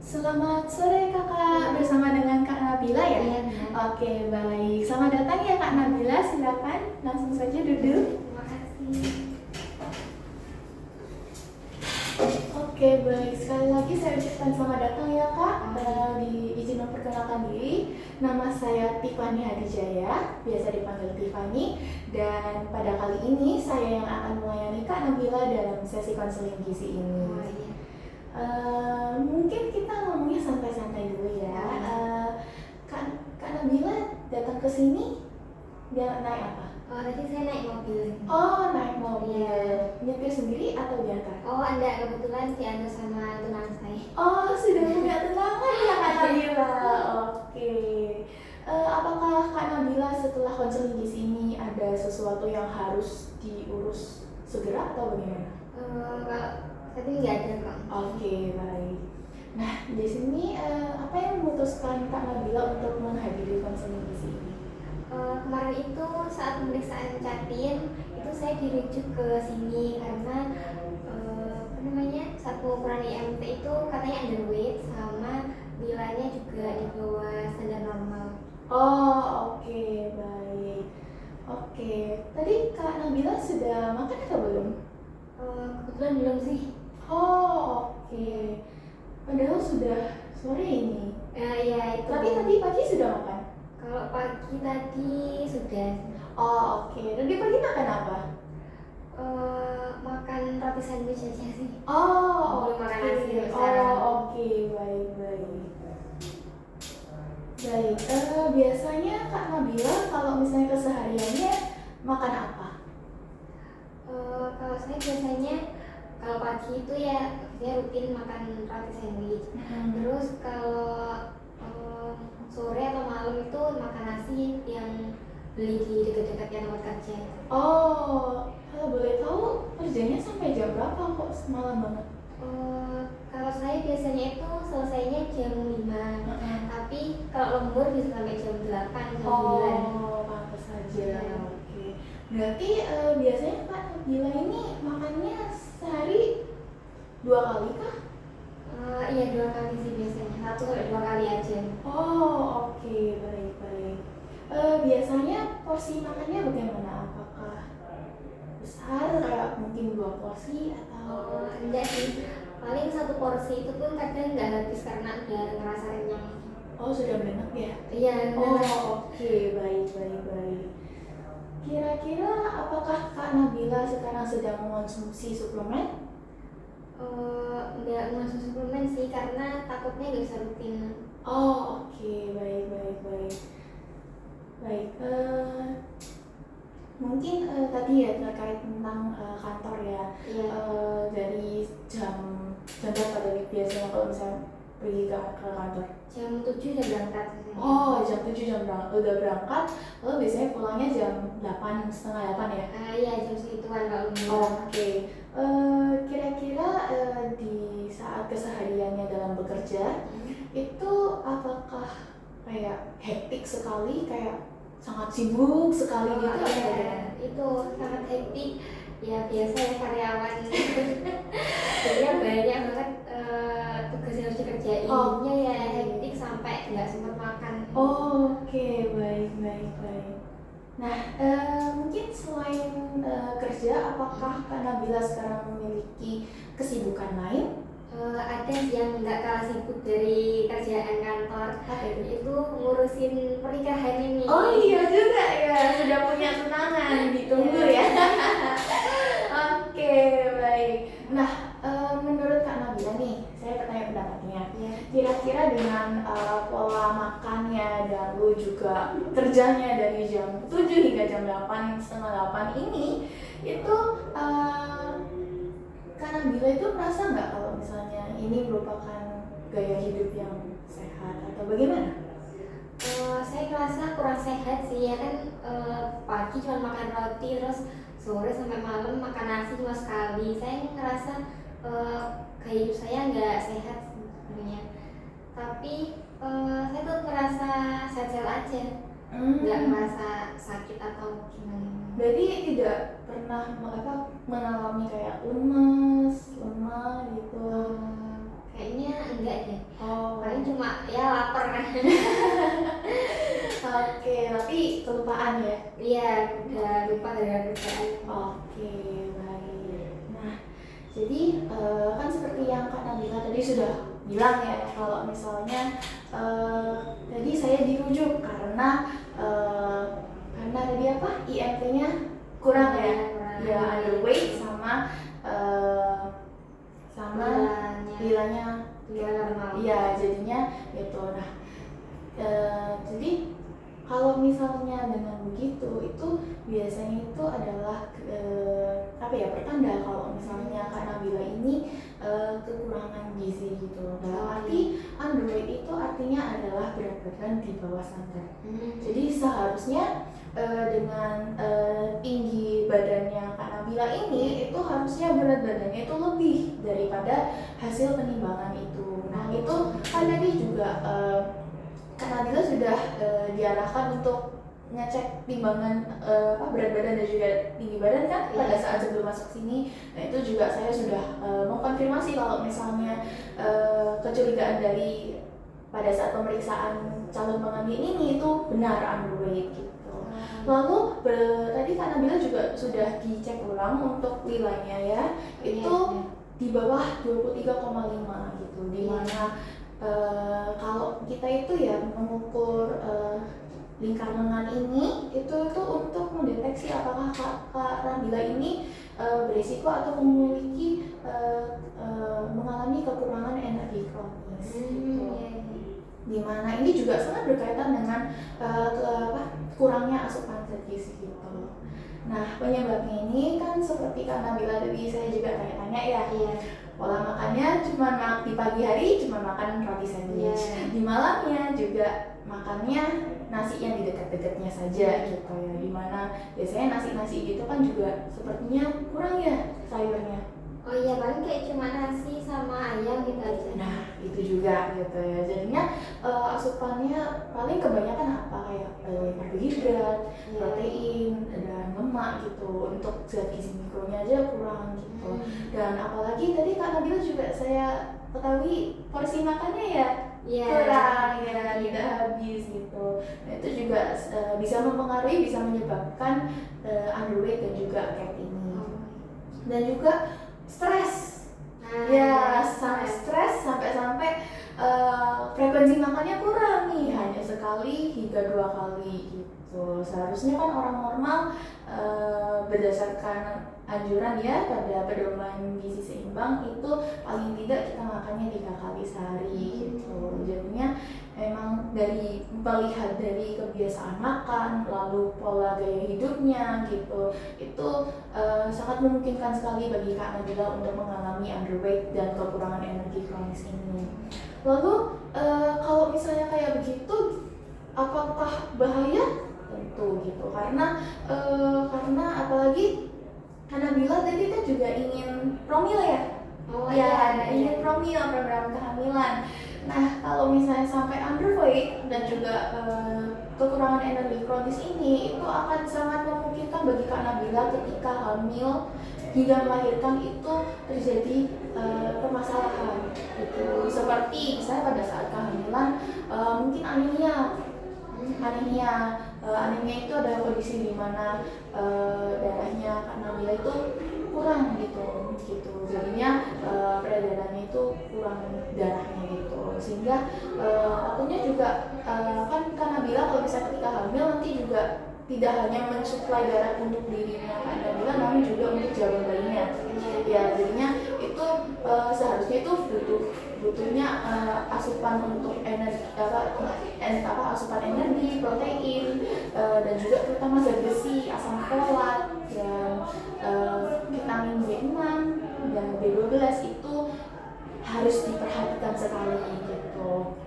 Selamat sore kakak, bersama dengan Kak Nabila ya? Iya, benar. Oke, baik. Selamat datang ya Kak Nabila, silakan langsung saja duduk. Terima kasih. Oke, baik. Sekali lagi saya ucapkan selamat datang ya Kak. Izin memperkenalkan diri. Nama saya Tiffany Hadijaya, biasa dipanggil Tiffany. Dan pada kali ini saya yang akan melayani Kak Nabila dalam sesi konseling gizi ini. Oh, iya. Mungkin kita ngomongnya santai-santai dulu ya. Kak Nabila datang ke sini dia naik apa? Tadi saya naik mobil. Oh, naik mobil. Iya. Nyetir sendiri atau diantar? Oh, Anda kebetulan diantar sama tunangan saya. Oh, sudah punya tunangan ya Kak Nabila. Oke. Apakah Kak Nabila setelah konseling gizi ini ada sesuatu yang harus diurus segera atau bagaimana? Kalau tadi nggak ada kok. Oke, baik. Nah, di sini apa yang memutuskan Kak Nabila untuk menghadiri konseling gizi ini? Kemarin itu saat pemeriksaan Catin itu saya dirujuk ke sini karena saat pengukuran IMT itu katanya underweight sama nilainya juga di bawah standar normal. Oh, oke, baik. Oke, tadi Kak Nabila sudah makan atau belum? Kebetulan belum sih. Oh, oke. Padahal sudah sore ini. Iya itu. Tapi tadi pagi sudah makan? Kalau pagi tadi sudah. Oh, oke. Tadi pagi makan apa? Makan roti sandwich aja sih. Oh, Belum makan nasi oke. sekarang. Oh, oke, baik, baik. Baik, biasanya Kak Nabila kalau misalnya kesehariannya makan apa? Kalau saya biasanya kalau pagi itu ya saya rutin makan roti sandwich. Terus kalau sore atau malam itu makan nasi yang beli di dekat-dekatnya tempat kerja. Oh, kalau boleh tahu kerjanya sampai jam berapa kok malam banget? Kalau saya biasanya itu selesainya jam 5. Tapi kalau lembur bisa sampai jam 8, jam 9. Oh, pantas saja. Iya. Oke. Berarti biasanya Kak Nabila ini makannya sehari 2 kali kah? Iya 2 kali sih biasanya, 1 sampai 2 kali aja. Oh, oke, baik, baik. Biasanya porsi makannya bagaimana? Apakah besar kayak mungkin 2 porsi atau? Enggak sih, paling 1 porsi itu pun kadang nggak habis karena udah ngerasa kenyang. Oh, sudah banyak ya? Iya. Oh, oke, baik, baik, baik. Kira-kira apakah Kak Nabila sekarang sedang mengonsumsi suplemen? Nggak masuk suplemen sih karena takutnya nggak bisa rutin. Oh, oke, baik, baik, baik. Baik, mungkin tadi ya terkait tentang kantor ya. Iya. Dari jam berapa tadi biasanya kalau misalnya pergi ke kantor? Jam 7 udah berangkat. Oh, jam 7 udah berangkat, lalu biasanya pulangnya jam 8, setengah 8 ya? Iya jam segituan kalau Oke. Kira-kira di saat kesehariannya dalam bekerja itu apakah kayak hektik sekali, kayak sangat sibuk sekali gitu atau iya, bagaimana? itu sangat hektik ya, biasa ya karyawan. Jadi banyak banget tugas yang harus dikerjain. Oh. Ya hektik sampai nggak sempat makan. Oke, baik, baik, baik. Nah, mungkin selain kerja, apakah Kak Nabila sekarang memiliki kesibukan lain? Ada yang nggak kalah sibuk dari kerjaan kantor. Apa itu? Itu ngurusin pernikahan ini. Oh iya juga ya, sudah punya tunangan, ditunggu ya. Oke, baik. Nah, menurut Kak Nabila nih, saya bertanya pendapatnya. Iya. Kira-kira dengan pola makannya dan lu juga kerjanya dari jam 7 hingga jam 8, setengah 8 ini, itu Kak Nabila itu merasa nggak kalau misalnya ini merupakan gaya hidup yang sehat atau bagaimana? Saya ngerasa kurang sehat sih ya kan, pagi cuma makan roti, terus sore sampai malam makan nasi cuma sekali. Saya ngerasa gaya hidup saya nggak sehat sebenarnya. Tapi saya tuh ngerasa sehat-sehat aja, nggak merasa sakit atau gimana. Berarti tidak pernah mengalami kayak lemes, lemah gitu? Kayaknya enggak deh. Oh. Paling cuma ya lapar kan. Oke, tapi kelupaan ya? Iya, udah lupa gara-gara kerjaan. Oke, baik. Nah, jadi kan seperti yang Kak Nabila tadi sudah bilang ya, kalau misalnya tadi saya dirujuk karena tadi apa? IMT-nya kurang ya? Kurang. Ya, underweight sama nilainya normal. iya, jadinya gitu. Nah, jadi kalau misalnya dengan begitu itu biasanya itu adalah apa ya, pertanda kalau misalnya Kak Nabila ini kekurangan gizi gitu. Dalam arti underweight itu artinya adalah berat badan di bawah standar. Jadi seharusnya dengan tinggi badannya Kak Nabila ini itu harusnya berat badannya itu lebih daripada hasil penimbangan itu. Nah, itu kan tadi juga Kak Nabila sudah diarahkan untuk ngecek timbangan berat badan dan juga tinggi badan kan pada saat sebelum masuk sini. Nah, itu juga saya sudah mengkonfirmasi kalau misalnya kecurigaan dari pada saat pemeriksaan calon pengantin ini itu benar underweight gitu. Lalu tadi Kak Nabila juga sudah dicek ulang untuk nilainya ya, itu di bawah 23,5 gitu, dimana kalau kita itu ya mengukur lingkar lengan ini itu untuk mendeteksi apakah Kak Nabila ini berisiko atau memiliki mengalami kekurangan energi kronis gitu. Dimana ini juga sangat berkaitan dengan kurangnya asupan zat gizi gitu. Nah, penyebabnya ini kan seperti Kak Nabila tadi saya juga tanya-tanya ya. Pola makannya cuma di pagi hari cuma makan roti sandwich. Di malamnya juga makannya nasi yang di dekat-dekatnya saja gitu ya. Dimana biasanya nasi-nasi gitu kan juga sepertinya kurang ya sayurnya. Oh iya, paling kayak cuma nasi sama ayam gitu aja. Nah, itu juga gitu ya. Jadinya asupannya paling kebanyakan apa kayak karbohidrat, protein, dan lemak gitu. Untuk zat gizi mikronya aja kurang gitu. Dan apalagi tadi Kak Nabila juga saya ketahui porsi makannya ya kurang ya, tidak habis gitu. Nah, itu juga bisa mempengaruhi, bisa menyebabkan underweight dan juga fat ini. Dan juga stres, sampai stres sampai frekuensi makannya kurang nih, hanya sekali hingga 2 kali gitu. Seharusnya kan orang normal berdasarkan anjuran ya pada pedoman gizi seimbang itu paling tidak kita makannya 3 kali sehari gitu. Jadinya memang dari melihat dari kebiasaan makan lalu pola gaya hidupnya gitu, itu sangat memungkinkan sekali bagi Kak Nabila untuk mengalami underweight dan kekurangan energi kronis ini. Lalu kalau misalnya kayak begitu apakah bahaya? Tentu gitu, karena apalagi Kak Nabila tadi kan juga ingin promil ya? Ingin promil program kehamilan. Nah, kalau misalnya sampai underweight dan juga kekurangan energi kronis ini, itu akan sangat memungkinkan bagi Kak Nabila ketika hamil hingga melahirkan itu terjadi permasalahan gitu. Seperti misalnya pada saat kehamilan mungkin anemia itu adalah kondisi di mana darahnya Kak Nabila itu kurang gitu. Jadinya peredarannya itu kurang darahnya gitu, sehingga takutnya juga kan Kak Nabila kalau misalnya ketika hamil nanti juga tidak hanya mensuplai darah untuk dirinya Kak Nabila, namun juga untuk janin bayinya. Ya, jadinya itu seharusnya itu butuhnya asupan untuk energi asupan energi, protein, dan juga terutama zat besi, asam folat, dan vitamin B6 dan B12 itu harus diperhatikan sekali gitu.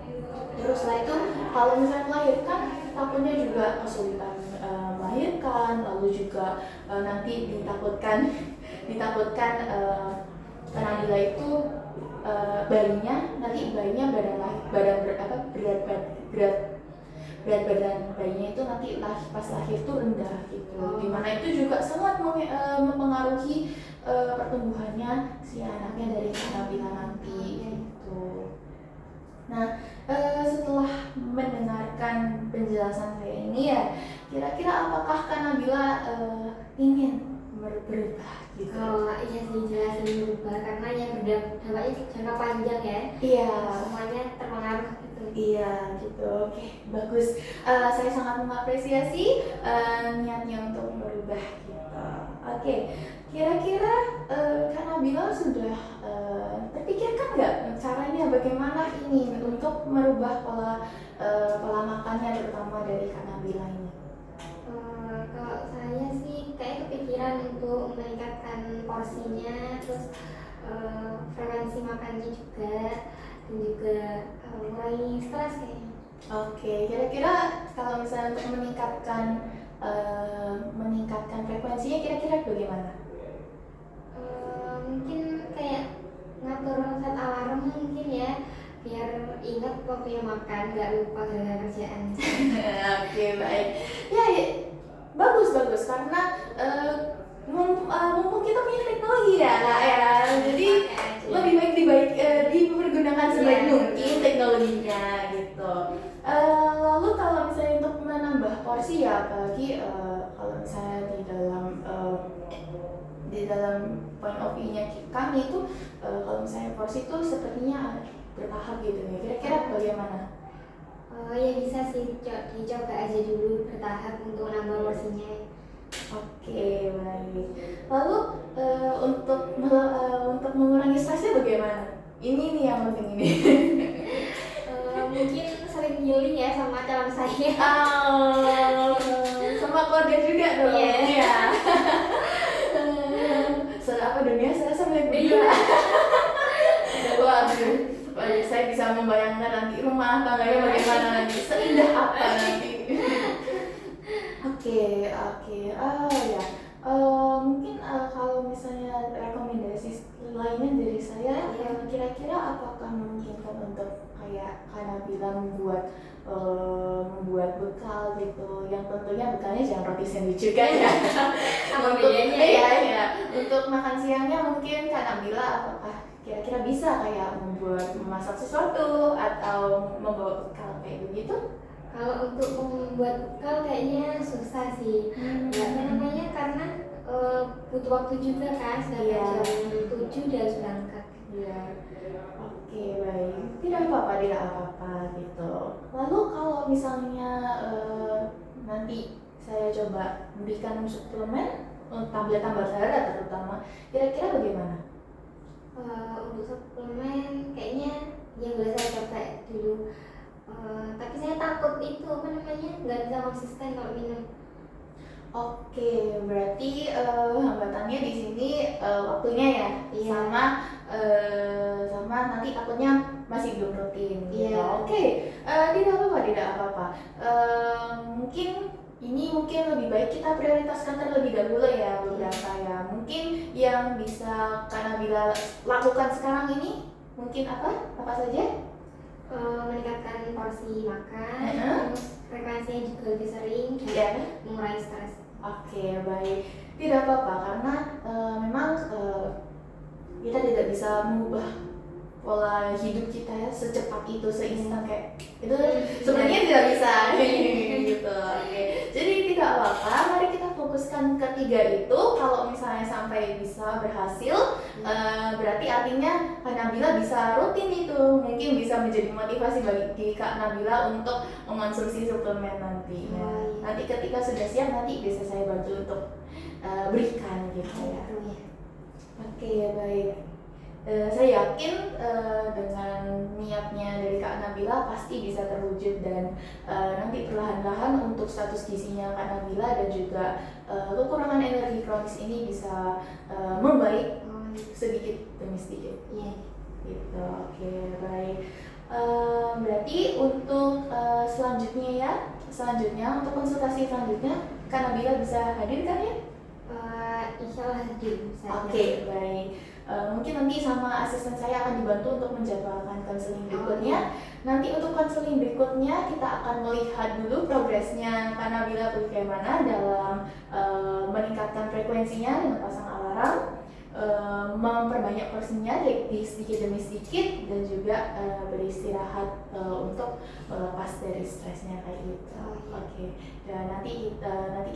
Terus setelah itu kalau misalnya melahirkan takutnya juga kesulitan melahirkan, lalu juga nanti ditakutkan Kak Nabila itu bayinya berat badan bayinya itu nanti pas lahir itu rendah gitu. Dimana itu juga sangat mempengaruhi pertumbuhannya si anaknya dari Kak Nabila nanti gitu. Nah, setelah mendengarkan penjelasan saya ini ya, kira-kira apakah Kak Nabila ingin berubah gitu? Oh iya sih, jelas ini berubah karena yang berdampaknya jangka panjang ya. Iya, Semuanya terpengaruh gitu. iya gitu. Oke, bagus. Saya sangat mengapresiasi niatnya untuk berubah gitu. Oke, kira-kira Kak Nabila sudah terpikirkan nggak caranya bagaimana ini untuk merubah pola makannya terutama dari Kak Nabila ini? Kalau saya sih kayak kepikiran untuk meningkatkan porsinya, terus frekuensi makannya juga, dan juga mengurangi stres kayaknya. Oke, kira-kira kalau misalnya untuk meningkatkan frekuensinya kira-kira bagaimana? Mungkin kayak ngatur set alarm mungkin ya, biar ingat waktunya makan, nggak lupa gara-gara kerjaan. Oke, baik. Ya, ya, bagus karena mumpung kita punya teknologi ya, Kak, ya. Jadi lebih baik dipergunakan sebaik Iya, mungkin betul. teknologinya gitu. Lalu kalau misalnya untuk menambah porsi ya, apalagi kalau misalnya di dalam point of view-nya kami itu kalau misalnya porsi itu sepertinya bertahap gitu ya. Kira-kira bagaimana? Ya bisa sih, dicoba aja dulu bertahap untuk nambah porsinya. Oke, baik. Lalu untuk mengurangi stresnya bagaimana? Ini nih yang penting ini. Mungkin sering healing ya sama calon saya. Oh, sama keluarga juga dong. Iya. Iya. Apa dunia saya sampai berdua. Iya. Waduh, saya bisa membayangkan nanti rumah tangganya bagaimana nanti, seindah apa nanti. Oke. Oh ya. Mungkin kalau misalnya rekomendasi lainnya dari saya, kira-kira apakah memungkinkan untuk kayak karena bilang membuat bekal gitu, yang tentunya bekalnya jangan roti sandwich juga ya. Apa Untuk bedanya ya, ya? ya, untuk makan siangnya mungkin Kak Nabila apakah kira-kira bisa kayak memasak sesuatu atau membawa bekal kayak begitu? Kalau untuk membuat bekal kayaknya susah sih. Nggak apa namanya, karena butuh waktu juga kan, Iya. sedangkan jam 7 udah harus berangkat. Iya. Oke, baik. Tidak apa-apa gitu. Lalu kalau misalnya nanti saya coba berikan suplemen tambah darah terutama, kira-kira bagaimana? Untuk suplemen kayaknya yang boleh saya coba dulu. Tapi saya takut itu apa namanya, nggak bisa konsisten kalau minum. Oke, berarti hambatannya di sini waktunya ya, Iya. sama nanti takutnya masih belum rutin. Gitu. Iya. Oke, tidak apa-apa. Mungkin lebih baik kita prioritaskan terlebih dahulu ya beberapa ya. Mungkin yang bisa Kak Nabila lakukan sekarang ini mungkin apa? Apa saja? Meningkatkan porsi makan, Heeh. terus frekuensinya juga lebih sering, dan Iya. mengurangi stres. Oke, baik. Tidak apa-apa karena memang kita tidak bisa mengubah pola hidup kita ya secepat itu, seinstan kayak itu sebenarnya tidak bisa gitu. Oke. Jadi tidak apa-apa, mari kita fokuskan ketiga itu. Kalau misalnya sampai bisa berhasil, berarti artinya Kak Nabila bisa rutin itu. Mungkin bisa menjadi motivasi bagi Kak Nabila untuk mengonsumsi suplemen nantinya. Oh, iya. Nanti ketika sudah siap nanti bisa saya bantu untuk berikan gitu ya. Oke, baik. Saya yakin dengan niatnya dari Kak Nabila pasti bisa terwujud dan nanti perlahan-lahan untuk status gizinya Kak Nabila dan juga kekurangan energi kronis ini bisa membaik sedikit demi sedikit. Iya. Gitu. Oke, baik. Berarti untuk selanjutnya untuk konsultasi selanjutnya Kak Nabila bisa hadir kan ya? Insya Allah hadir saja. Oke, baik. Mungkin nanti sama asisten saya akan dibantu untuk menjadwalkan konseling berikutnya. Nanti untuk konseling berikutnya kita akan melihat dulu progresnya Kak Nabila bagaimana dalam meningkatkan frekuensinya dengan pasang alarm, memperbaiki banyak porsinya, sedikit demi sedikit, dan juga beristirahat untuk melepas dari stresnya kayak gitu. Oh, iya. Oke, dan nanti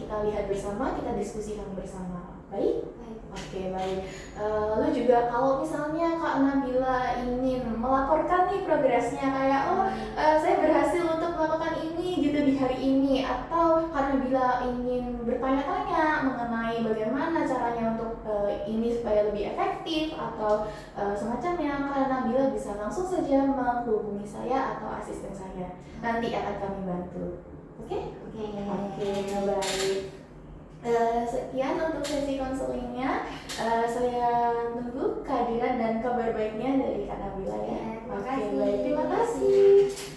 kita lihat bersama, kita diskusikan bersama. Baik? Baik. Oke, baik. Lalu juga kalau misalnya Kak Nabila ingin melaporkan nih progresnya kayak saya berhasil untuk melakukan ini gitu di hari ini, atau Kak Nabila ingin bertanya-tanya mengenai bagaimana caranya untuk ini supaya lebih efektif atau semacamnya, Kak Nabila bisa langsung saja menghubungi saya atau asisten saya. Nanti akan kami bantu. Oke? Oke. Oke, baik. Sekian untuk sesi konselingnya. Saya tunggu kehadiran dan kabar baiknya dari Kak Nabila ya. Ya, terima Oke, kasih. baik. Terima kasih.